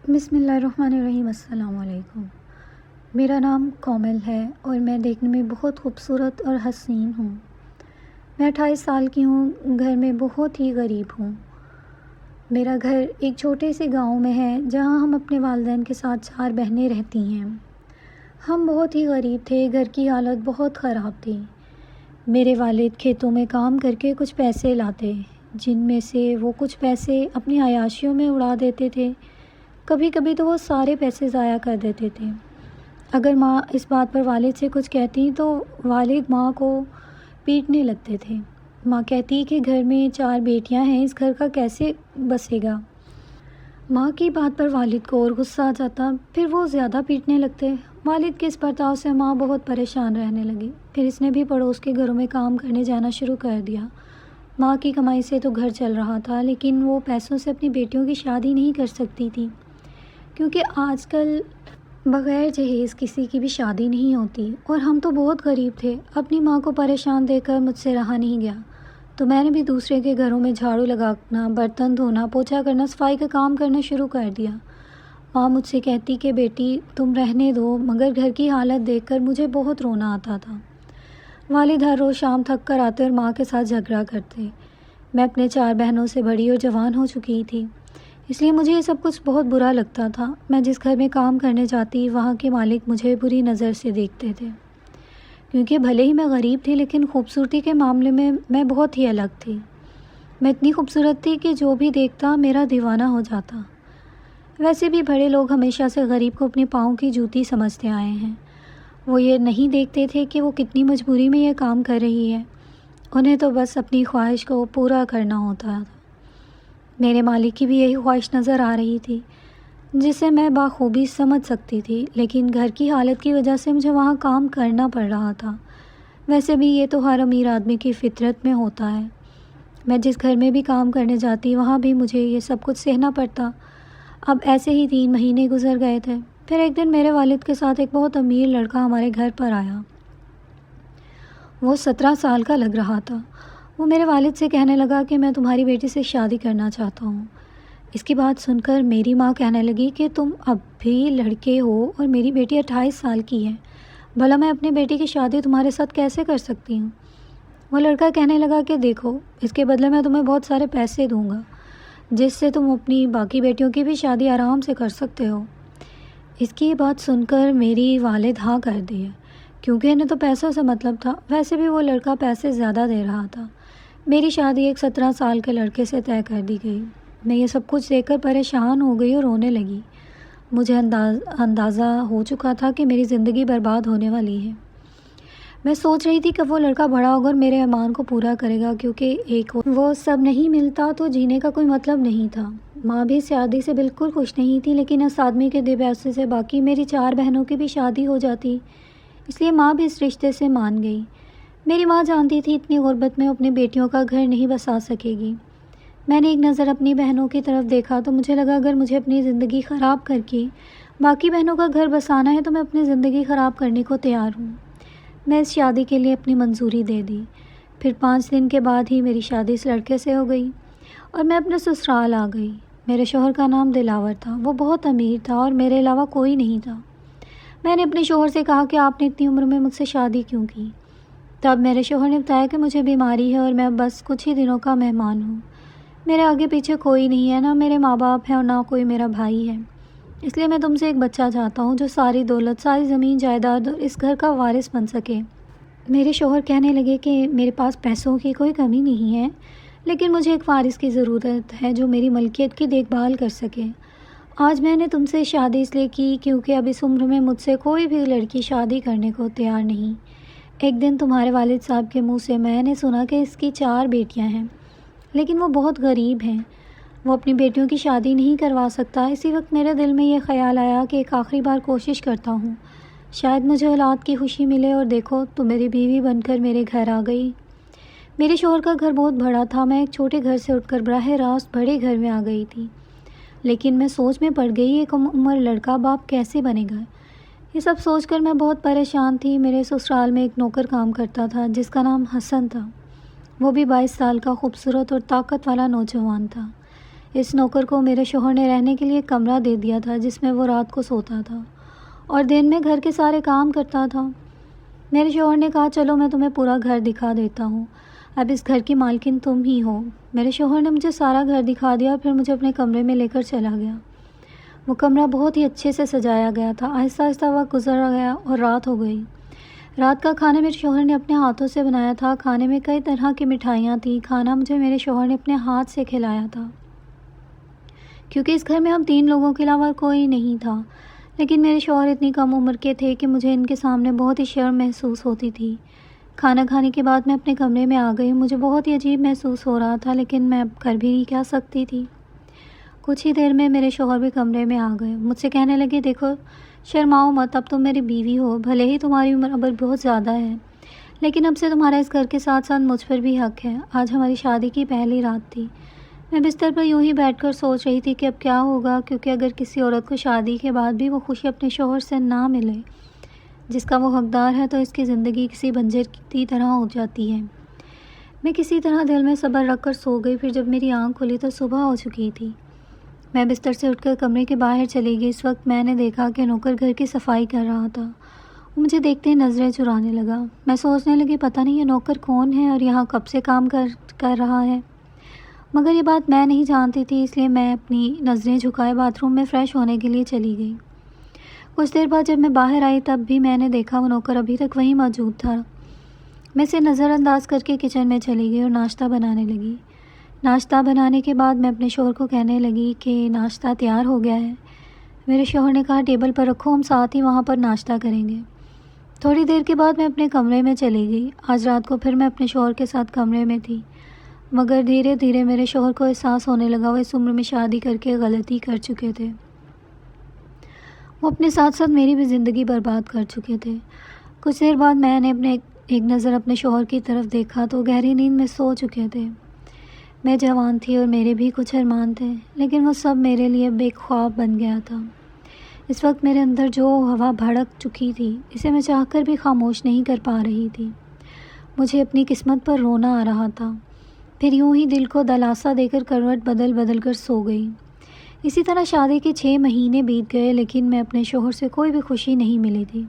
بسم اللہ الرحمن الرحیم۔ السلام علیکم۔ میرا نام کومل ہے اور میں دیکھنے میں بہت خوبصورت اور حسین ہوں۔ میں 28 سال کی ہوں، گھر میں بہت ہی غریب ہوں۔ میرا گھر ایک چھوٹے سے گاؤں میں ہے جہاں ہم اپنے والدین کے ساتھ 4 بہنیں رہتی ہیں۔ ہم بہت ہی غریب تھے، گھر کی حالت بہت خراب تھی۔ میرے والد کھیتوں میں کام کر کے کچھ پیسے لاتے، جن میں سے وہ کچھ پیسے اپنی عیاشیوں میں اڑا دیتے تھے۔ کبھی کبھی تو وہ سارے پیسے ضائع کر دیتے تھے۔ اگر ماں اس بات پر والد سے کچھ کہتی تو والد ماں کو پیٹنے لگتے تھے۔ ماں کہتی کہ گھر میں 4 بیٹیاں ہیں، اس گھر کا کیسے بسے گا۔ ماں کی بات پر والد کو اور غصہ آ جاتا، پھر وہ زیادہ پیٹنے لگتے۔ والد کے اس برتاؤ سے ماں بہت پریشان رہنے لگی۔ پھر اس نے بھی پڑوس کے گھروں میں کام کرنے جانا شروع کر دیا۔ ماں کی کمائی سے تو گھر چل رہا تھا، لیکن وہ پیسوں سے اپنی بیٹیوں کی شادی نہیں کر سکتی تھی، کیونکہ آج کل بغیر جہیز کسی کی بھی شادی نہیں ہوتی، اور ہم تو بہت غریب تھے۔ اپنی ماں کو پریشان دیکھ کر مجھ سے رہا نہیں گیا، تو میں نے بھی دوسرے کے گھروں میں جھاڑو لگانا، برتن دھونا، پوچھا کرنا، صفائی کا کام کرنا شروع کر دیا۔ ماں مجھ سے کہتی کہ بیٹی تم رہنے دو، مگر گھر کی حالت دیکھ کر مجھے بہت رونا آتا تھا۔ والد ہر روز شام تھک کر آتے اور ماں کے ساتھ جھگڑا کرتے۔ میں اپنے 4 بہنوں سے بڑی اور جوان ہو چکی تھی، اس لیے مجھے یہ سب کچھ بہت برا لگتا تھا۔ میں جس گھر میں کام کرنے جاتی، وہاں کے مالک مجھے بری نظر سے دیکھتے تھے، کیونکہ بھلے ہی میں غریب تھی، لیکن خوبصورتی کے معاملے میں میں بہت ہی الگ تھی۔ میں اتنی خوبصورت تھی کہ جو بھی دیکھتا میرا دیوانہ ہو جاتا۔ ویسے بھی بڑے لوگ ہمیشہ سے غریب کو اپنے پاؤں کی جوتی سمجھتے آئے ہیں۔ وہ یہ نہیں دیکھتے تھے کہ وہ کتنی مجبوری میں یہ کام کر رہی ہے، انہیں تو بس اپنی خواہش کو پورا کرنا ہوتا تھا۔ میرے مالک کی بھی یہی خواہش نظر آ رہی تھی، جسے میں بخوبی سمجھ سکتی تھی، لیکن گھر کی حالت کی وجہ سے مجھے وہاں کام کرنا پڑ رہا تھا۔ ویسے بھی یہ تو ہر امیر آدمی کی فطرت میں ہوتا ہے۔ میں جس گھر میں بھی کام کرنے جاتی، وہاں بھی مجھے یہ سب کچھ سہنا پڑتا۔ اب ایسے ہی 3 مہینے گزر گئے تھے۔ پھر ایک دن میرے والد کے ساتھ ایک بہت امیر لڑکا ہمارے گھر پر آیا۔ وہ 17 سال کا لگ رہا تھا۔ وہ میرے والد سے کہنے لگا کہ میں تمہاری بیٹی سے شادی کرنا چاہتا ہوں۔ اس کی بات سن کر میری ماں کہنے لگی کہ تم اب بھی لڑکے ہو اور میری بیٹی 28 سال کی ہے، بھلا میں اپنی بیٹی کی شادی تمہارے ساتھ کیسے کر سکتی ہوں؟ وہ لڑکا کہنے لگا کہ دیکھو، اس کے بدلے میں تمہیں بہت سارے پیسے دوں گا، جس سے تم اپنی باقی بیٹیوں کی بھی شادی آرام سے کر سکتے ہو۔ اس کی بات سن کر میری والد ہاں کر دیے، کیونکہ انہیں تو پیسوں سے مطلب تھا۔ ویسے بھی وہ لڑکا پیسے زیادہ دے رہا تھا۔ میری شادی ایک 17 سال کے لڑکے سے طے کر دی گئی۔ میں یہ سب کچھ دیکھ کر پریشان ہو گئی اور رونے لگی۔ مجھے اندازہ ہو چکا تھا کہ میری زندگی برباد ہونے والی ہے۔ میں سوچ رہی تھی کہ وہ لڑکا بڑا ہوگا اور میرے ارمان کو پورا کرے گا، کیونکہ ایک وہ سب نہیں ملتا تو جینے کا کوئی مطلب نہیں تھا۔ ماں بھی اس شادی سے بالکل خوش نہیں تھی، لیکن اس آدمی کے دے پیسے سے باقی میری 4 بہنوں کی بھی شادی ہو جاتی، اس لیے ماں بھی اس رشتے سے مان گئی۔ میری ماں جانتی تھی اتنی غربت میں اپنی بیٹیوں کا گھر نہیں بسا سکے گی۔ میں نے ایک نظر اپنی بہنوں کی طرف دیکھا تو مجھے لگا اگر مجھے اپنی زندگی خراب کر کے باقی بہنوں کا گھر بسانا ہے تو میں اپنی زندگی خراب کرنے کو تیار ہوں۔ میں اس شادی کے لیے اپنی منظوری دے دی۔ پھر 5 دن کے بعد ہی میری شادی اس لڑکے سے ہو گئی اور میں اپنے سسرال آ گئی۔ میرے شوہر کا نام دلاور تھا، وہ بہت امیر تھا اور میرے علاوہ کوئی نہیں تھا۔ میں نے اپنے شوہر سے کہا کہ آپ نے اتنی عمر میں مجھ سے شادی کیوں کی؟ تب میرے شوہر نے بتایا کہ مجھے بیماری ہے اور میں بس کچھ ہی دنوں کا مہمان ہوں۔ میرے آگے پیچھے کوئی نہیں ہے، نہ میرے ماں باپ ہیں اور نہ کوئی میرا بھائی ہے، اس لیے میں تم سے ایک بچہ چاہتا ہوں جو ساری دولت، ساری زمین جائیداد اور اس گھر کا وارث بن سکے۔ میرے شوہر کہنے لگے کہ میرے پاس پیسوں کی کوئی کمی نہیں ہے، لیکن مجھے ایک وارث کی ضرورت ہے جو میری ملکیت کی دیکھ بھال کر سکے۔ آج میں نے تم سے شادی اس لیے کی کیونکہ اب اس عمر میں مجھ سے کوئی بھی لڑکی شادی کرنے کو تیار نہیں۔ ایک دن تمہارے والد صاحب کے منہ سے میں نے سنا کہ اس کی 4 بیٹیاں ہیں، لیکن وہ بہت غریب ہیں، وہ اپنی بیٹیوں کی شادی نہیں کروا سکتا۔ اسی وقت میرے دل میں یہ خیال آیا کہ ایک آخری بار کوشش کرتا ہوں، شاید مجھے اولاد کی خوشی ملے، اور دیکھو تو میری بیوی بن کر میرے گھر آ گئی۔ میرے شوہر کا گھر بہت بڑا تھا، میں ایک چھوٹے گھر سے اٹھ کر براہ راست بڑے گھر میں آ گئی تھی، لیکن میں سوچ میں پڑ گئی ایک عمر لڑکا باپ کیسے بنے گا۔ یہ سب سوچ کر میں بہت پریشان تھی۔ میرے سسرال میں ایک نوکر کام کرتا تھا جس کا نام حسن تھا، وہ بھی 22 سال کا خوبصورت اور طاقت والا نوجوان تھا۔ اس نوکر کو میرے شوہر نے رہنے کے لیے کمرہ دے دیا تھا جس میں وہ رات کو سوتا تھا اور دن میں گھر کے سارے کام کرتا تھا۔ میرے شوہر نے کہا چلو میں تمہیں پورا گھر دکھا دیتا ہوں، اب اس گھر کی مالکن تم ہی ہو۔ میرے شوہر نے مجھے سارا گھر دکھا دیا اور پھر مجھے اپنے کمرے میں لے کر چلا گیا۔ وہ کمرہ بہت ہی اچھے سے سجایا گیا تھا۔ آہستہ آہستہ وقت گزر گیا اور رات ہو گئی۔ رات کا کھانا میرے شوہر نے اپنے ہاتھوں سے بنایا تھا۔ کھانے میں کئی طرح کی مٹھائیاں تھیں۔ کھانا مجھے میرے شوہر نے اپنے ہاتھ سے کھلایا تھا، کیونکہ اس گھر میں ہم 3 لوگوں کے علاوہ کوئی نہیں تھا۔ لیکن میرے شوہر اتنی کم عمر کے تھے کہ مجھے ان کے سامنے بہت ہی شرم محسوس ہوتی تھی۔ کھانا کھانے کے بعد میں اپنے کمرے میں آ گئی۔ مجھے بہت ہی عجیب محسوس ہو رہا تھا، لیکن میں اب کر بھی نہیں کیا سکتی تھی۔ کچھ ہی دیر میں میرے شوہر بھی کمرے میں آ گئے۔ مجھ سے کہنے لگے دیکھو شرماؤ مت، اب تم میری بیوی ہو، بھلے ہی تمہاری عمر اب بہت زیادہ ہے، لیکن اب سے تمہارا اس گھر کے ساتھ ساتھ مجھ پر بھی حق ہے۔ آج ہماری شادی کی پہلی رات تھی۔ میں بستر پر یوں ہی بیٹھ کر سوچ رہی تھی کہ اب کیا ہوگا، کیونکہ اگر کسی عورت کو شادی کے بعد بھی وہ خوشی اپنے شوہر سے نہ ملے جس کا وہ حقدار ہے، تو اس کی زندگی کسی بنجر کی طرح ہو جاتی ہے۔ میں کسی طرح دل میں صبر رکھ کر سو گئی۔ پھر جب میری آنکھ کھلی تو صبح ہو چکی تھی۔ میں بستر سے اٹھ کر کمرے کے باہر چلی گئی۔ اس وقت میں نے دیکھا کہ نوکر گھر کی صفائی کر رہا تھا۔ وہ مجھے دیکھتے ہی نظریں چرانے لگا۔ میں سوچنے لگی پتہ نہیں یہ نوکر کون ہے اور یہاں کب سے کام کر رہا ہے، مگر یہ بات میں نہیں جانتی تھی، اس لیے میں اپنی نظریں جھکائے باتھ روم میں فریش ہونے کے لیے چلی گئی۔ کچھ دیر بعد جب میں باہر آئی تب بھی میں نے دیکھا وہ نوکر ابھی تک وہیں موجود تھا۔ میں اسے نظر انداز کر کے کچن میں چلی گئی اور ناشتہ بنانے لگی۔ ناشتہ بنانے کے بعد میں اپنے شوہر کو کہنے لگی کہ ناشتہ تیار ہو گیا ہے۔ میرے شوہر نے کہا ٹیبل پر رکھو، ہم ساتھ ہی وہاں پر ناشتہ کریں گے۔ تھوڑی دیر کے بعد میں اپنے کمرے میں چلی گئی۔ آج رات کو پھر میں اپنے شوہر کے ساتھ کمرے میں تھی، مگر دھیرے دھیرے میرے شوہر کو احساس ہونے لگا وہ اس عمر میں شادی کر کے غلطی کر چکے تھے۔ وہ اپنے ساتھ ساتھ میری بھی زندگی برباد کر چکے تھے۔ کچھ دیر بعد میں نے ایک نظر اپنے شوہر کی طرف دیکھا تو گہری نیند میں سو چکے تھے۔ میں جوان تھی اور میرے بھی کچھ ارمان تھے، لیکن وہ سب میرے لیے بے خواب بن گیا تھا۔ اس وقت میرے اندر جو ہوا بھڑک چکی تھی اسے میں چاہ کر بھی خاموش نہیں کر پا رہی تھی۔ مجھے اپنی قسمت پر رونا آ رہا تھا۔ پھر یوں ہی دل کو دلاسا دے کر کروٹ بدل بدل کر سو گئی۔ اسی طرح شادی کے 6 مہینے بیت گئے، لیکن میں اپنے شوہر سے کوئی بھی خوشی نہیں ملی تھی۔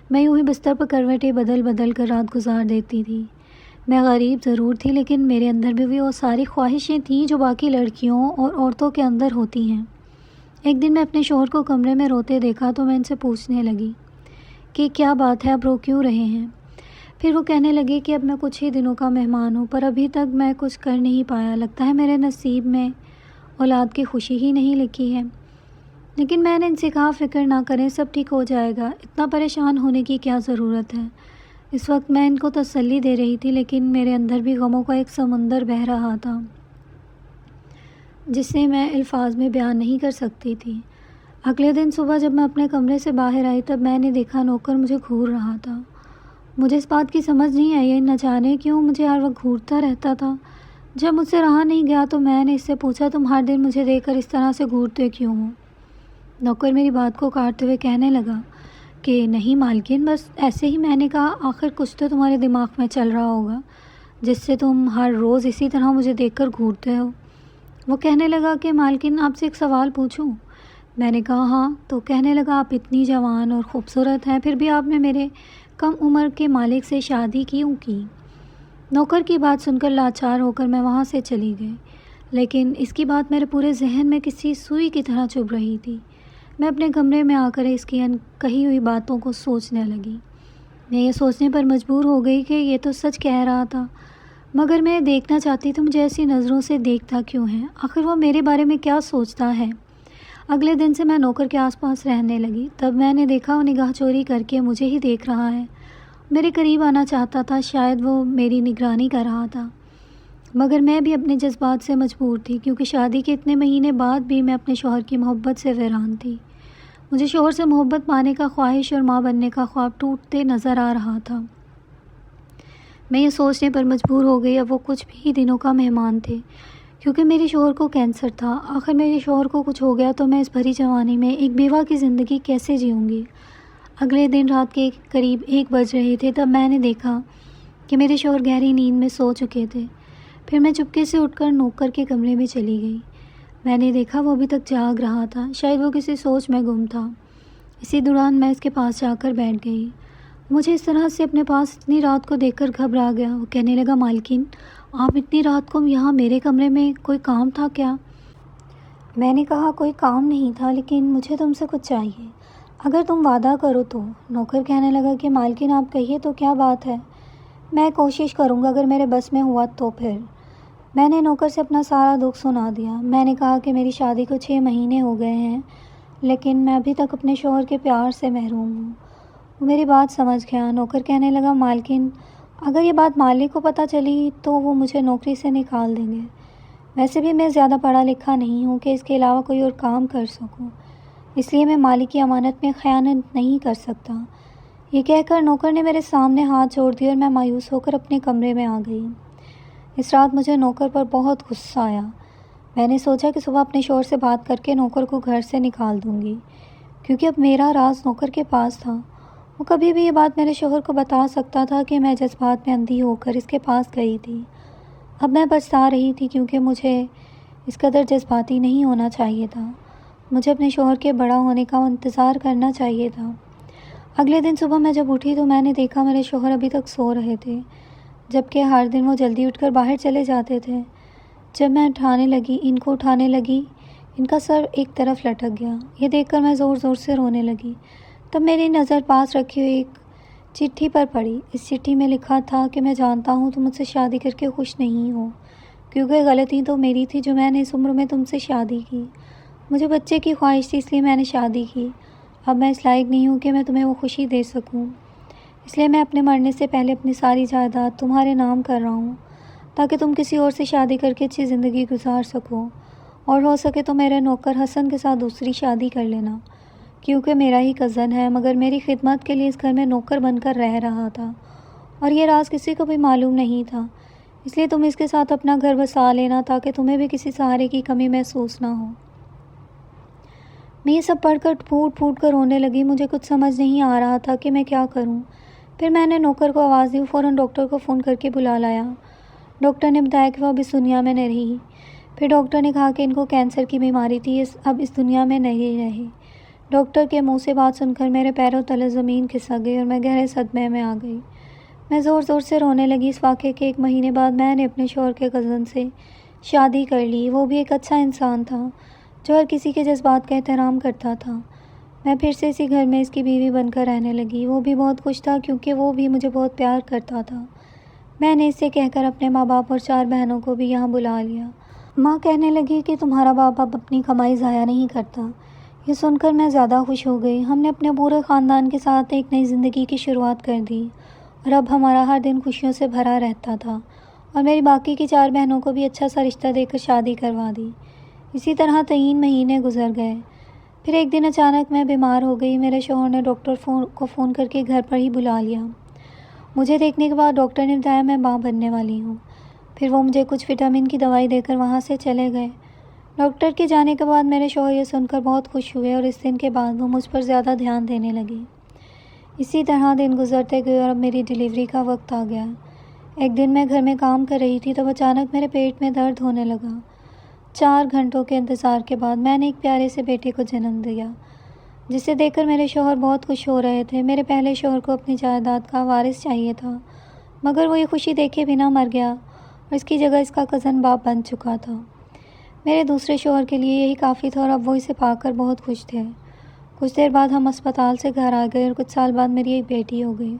میں یوں ہی بستر پر کروٹیں بدل بدل کر رات گزار دیتی تھی۔ میں غریب ضرور تھی، لیکن میرے اندر بھی وہ ساری خواہشیں تھیں جو باقی لڑکیوں اور عورتوں کے اندر ہوتی ہیں۔ ایک دن میں اپنے شوہر کو کمرے میں روتے دیکھا تو میں ان سے پوچھنے لگی کہ کیا بات ہے، اب رو کیوں رہے ہیں؟ پھر وہ کہنے لگے کہ اب میں کچھ ہی دنوں کا مہمان ہوں، پر ابھی تک میں کچھ کر نہیں پایا، لگتا ہے میرے نصیب میں اولاد کی خوشی ہی نہیں لکھی ہے۔ لیکن میں نے ان سے کہا فکر نہ کریں، سب ٹھیک ہو جائے گا، اتنا پریشان ہونے کی کیا ضرورت ہے۔ اس وقت میں ان کو تسلی دے رہی تھی، لیکن میرے اندر بھی غموں کا ایک سمندر بہہ رہا تھا جسے میں الفاظ میں بیان نہیں کر سکتی تھی۔ اگلے دن صبح جب میں اپنے کمرے سے باہر آئی تب میں نے دیکھا نوکر مجھے گھور رہا تھا۔ مجھے اس بات کی سمجھ نہیں آئی، نہ جانے کیوں مجھے ہر وقت گھورتا رہتا تھا۔ جب مجھ سے رہا نہیں گیا تو میں نے اس سے پوچھا تم ہر دن مجھے دیکھ کر اس طرح سے گھورتے کیوں ہو؟ نوکر میری بات کو کاٹتے ہوئے کہنے لگا کہ نہیں مالکن، بس ایسے ہی۔ میں نے کہا آخر کچھ تو تمہارے دماغ میں چل رہا ہوگا جس سے تم ہر روز اسی طرح مجھے دیکھ کر گھورتے ہو۔ وہ کہنے لگا کہ مالکن آپ سے ایک سوال پوچھوں؟ میں نے کہا ہاں۔ تو کہنے لگا آپ اتنی جوان اور خوبصورت ہیں، پھر بھی آپ نے میرے کم عمر کے مالک سے شادی کیوں کی؟ نوکر کی بات سن کر لاچار ہو کر میں وہاں سے چلی گئی، لیکن اس کی بات میرے پورے ذہن میں کسی سوئی کی طرح چبھ رہی تھی۔ میں اپنے کمرے میں آ کر اس کی کہی ہوئی باتوں کو سوچنے لگی۔ میں یہ سوچنے پر مجبور ہو گئی کہ یہ تو سچ کہہ رہا تھا، مگر میں دیکھنا چاہتی تو مجھے ایسی نظروں سے دیکھتا کیوں ہے؟ آخر وہ میرے بارے میں کیا سوچتا ہے؟ اگلے دن سے میں نوکر کے آس پاس رہنے لگی۔ تب میں نے دیکھا وہ نگاہ چوری کر کے مجھے ہی دیکھ رہا ہے، میرے قریب آنا چاہتا تھا، شاید وہ میری نگرانی کر رہا تھا، مگر میں بھی اپنے جذبات سے مجبور تھی، کیونکہ شادی کے اتنے مہینے بعد بھی میں اپنے شوہر کی محبت سے ویران تھی۔ مجھے شوہر سے محبت پانے کا خواہش اور ماں بننے کا خواب ٹوٹتے نظر آ رہا تھا۔ میں یہ سوچنے پر مجبور ہو گئی اب وہ کچھ بھی دنوں کا مہمان تھے، کیونکہ میرے شوہر کو کینسر تھا۔ آخر میرے شوہر کو کچھ ہو گیا تو میں اس بھری جوانی میں ایک بیوہ کی زندگی کیسے جیوں گی؟ اگلے دن رات کے قریب 1 بج رہے تھے تب میں نے دیکھا کہ میرے شوہر گہری نیند میں سو چکے تھے۔ پھر میں چپکے سے اٹھ کر نوکر کے کمرے میں چلی گئی۔ میں نے دیکھا وہ ابھی تک جاگ رہا تھا، شاید وہ کسی سوچ میں گم تھا۔ اسی دوران میں اس کے پاس جا کر بیٹھ گئی۔ مجھے اس طرح سے اپنے پاس اتنی رات کو دیکھ کر گھبرا گیا۔ وہ کہنے لگا، مالکن آپ اتنی رات کو یہاں میرے کمرے میں، کوئی کام تھا کیا؟ میں نے کہا کوئی کام نہیں تھا، لیکن مجھے تم سے کچھ چاہیے، اگر تم وعدہ کرو تو۔ نوکر کہنے لگا کہ مالکن آپ کہیے تو کیا بات ہے؟ میں کوشش کروں گا، اگر میرے بس میں ہوا تو پھر۔ میں نے نوکر سے اپنا سارا دکھ سنا دیا۔ میں نے کہا کہ میری شادی کو 6 مہینے ہو گئے ہیں، لیکن میں ابھی تک اپنے شوہر کے پیار سے محروم ہوں۔ وہ میری بات سمجھ گیا۔ نوکر کہنے لگا، مالکن اگر یہ بات مالک کو پتہ چلی تو وہ مجھے نوکری سے نکال دیں گے۔ ویسے بھی میں زیادہ پڑھا لکھا نہیں ہوں کہ اس کے علاوہ کوئی اور کام کر سکوں، اس لیے میں مالک کی امانت میں خیانت نہیں کر سکتا۔ یہ کہہ کر نوکر نے میرے سامنے ہاتھ جوڑ دیے اور میں مایوس ہو کر اپنے کمرے میں آ گئی۔ اس رات مجھے نوکر پر بہت غصہ آیا۔ میں نے سوچا کہ صبح اپنے شوہر سے بات کر کے نوکر کو گھر سے نکال دوں گی، کیونکہ اب میرا راز نوکر کے پاس تھا۔ وہ کبھی بھی یہ بات میرے شوہر کو بتا سکتا تھا کہ میں جذبات میں اندھی ہو کر اس کے پاس گئی تھی۔ اب میں پچھتا رہی تھی، کیونکہ مجھے اس قدر جذباتی نہیں ہونا چاہیے تھا۔ مجھے اپنے شوہر کے بڑا ہونے کا انتظار کرنا چاہیے تھا۔ اگلے دن صبح میں جب اٹھی تو میں نے دیکھا میرے شوہر ابھی تک سو رہے تھے، جبکہ ہر دن وہ جلدی اٹھ کر باہر چلے جاتے تھے۔ جب میں ان کو اٹھانے لگی، ان کا سر ایک طرف لٹک گیا۔ یہ دیکھ کر میں زور زور سے رونے لگی۔ تب میری نظر پاس رکھی ہوئی ایک چٹھی پر پڑی۔ اس چٹھی میں لکھا تھا کہ میں جانتا ہوں تم مجھ سے شادی کر کے خوش نہیں ہو، کیونکہ غلطی تو میری تھی جو میں نے اس عمر میں تم سے شادی کی۔ مجھے بچے کی خواہش تھی، اس لیے میں نے شادی کی۔ اب میں اس لائق نہیں ہوں کہ میں تمہیں وہ خوشی دے سکوں، اس لیے میں اپنے مرنے سے پہلے اپنی ساری جائیداد تمہارے نام کر رہا ہوں، تاکہ تم کسی اور سے شادی کر کے اچھی زندگی گزار سکو، اور ہو سکے تو میرے نوکر حسن کے ساتھ دوسری شادی کر لینا، کیونکہ میرا ہی کزن ہے، مگر میری خدمت کے لیے اس گھر میں نوکر بن کر رہ رہا تھا، اور یہ راز کسی کو بھی معلوم نہیں تھا، اس لیے تم اس کے ساتھ اپنا گھر بسا لینا تاکہ تمہیں بھی کسی سہارے کی کمی محسوس نہ ہو۔ میں یہ سب پڑھ کر پھوٹ پھوٹ کر رونے لگی۔ مجھے کچھ سمجھ نہیں آ رہا تھا کہ میں کیا کروں۔ پھر میں نے نوکر کو آواز دی، فوراً ڈاکٹر کو فون کر کے بلا لایا۔ ڈاکٹر نے بتایا کہ وہ اب اس دنیا میں نہیں رہی۔ پھر ڈاکٹر نے کہا کہ ان کو کینسر کی بیماری تھی، اب اس دنیا میں نہیں رہی۔ ڈاکٹر کے منہ سے بات سن کر میرے پیروں تلے زمین کھسک گئی اور میں گہرے صدمے میں آ گئی۔ میں زور زور سے رونے لگی۔ اس واقعے کے 1 مہینے بعد میں نے اپنے شوہر کے کزن سے شادی کر لی۔ وہ بھی ایک اچھا انسان تھا جو ہر کسی کے جذبات کا احترام کرتا تھا۔ میں پھر سے اسی گھر میں اس کی بیوی بن کر رہنے لگی۔ وہ بھی بہت خوش تھا، کیونکہ وہ بھی مجھے بہت پیار کرتا تھا۔ میں نے اسے کہہ کر اپنے ماں باپ اور 4 بہنوں کو بھی یہاں بلا لیا۔ ماں کہنے لگی کہ تمہارا باپ اب اپنی کمائی ضائع نہیں کرتا۔ یہ سن کر میں زیادہ خوش ہو گئی۔ ہم نے اپنے پورے خاندان کے ساتھ ایک نئی زندگی کی شروعات کر دی، اور اب ہمارا ہر دن خوشیوں سے بھرا رہتا تھا، اور میری باقی کی 4 بہنوں کو بھی اچھا سا رشتہ دے کر شادی کروا دی۔ اسی طرح 3 مہینے گزر گئے۔ پھر ایک دن اچانک میں بیمار ہو گئی۔ میرے شوہر نے ڈاکٹر کو فون کر کے گھر پر ہی بلا لیا۔ مجھے دیکھنے کے بعد ڈاکٹر نے بتایا میں ماں بننے والی ہوں۔ پھر وہ مجھے کچھ وٹامن کی دوائی دے کر وہاں سے چلے گئے۔ ڈاکٹر کے جانے کے بعد میرے شوہر یہ سن کر بہت خوش ہوئے، اور اس دن کے بعد وہ مجھ پر زیادہ دھیان دینے لگے۔ اسی طرح دن گزرتے گئے اور اب میری ڈیلیوری کا وقت آ گیا۔ ایک دن میں گھر میں کام کر رہی تھی، تب اچانک میرے پیٹ میں درد ہونے لگا۔ 4 گھنٹوں کے انتظار کے بعد میں نے ایک پیارے سے بیٹے کو جنم دیا، جسے دیکھ کر میرے شوہر بہت خوش ہو رہے تھے۔ میرے پہلے شوہر کو اپنی جائیداد کا وارث چاہیے تھا، مگر وہ یہ خوشی دیکھے بنا مر گیا، اور اس کی جگہ اس کا کزن باپ بن چکا تھا۔ میرے دوسرے شوہر کے لیے یہی کافی تھا، اور اب وہ اسے پا کر بہت خوش تھے۔ کچھ دیر بعد ہم اسپتال سے گھر آ گئے، اور کچھ سال بعد میری ایک بیٹی ہو گئی،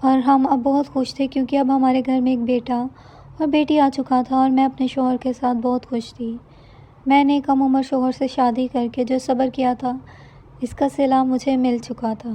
اور ہم اب بہت خوش تھے، کیونکہ اب ہمارے گھر میں ایک بیٹا اور بیٹی آ چکا تھا، اور میں اپنے شوہر کے ساتھ بہت خوش تھی۔ میں نے کم عمر شوہر سے شادی کر کے جو صبر کیا تھا، اس کا صلہ مجھے مل چکا تھا۔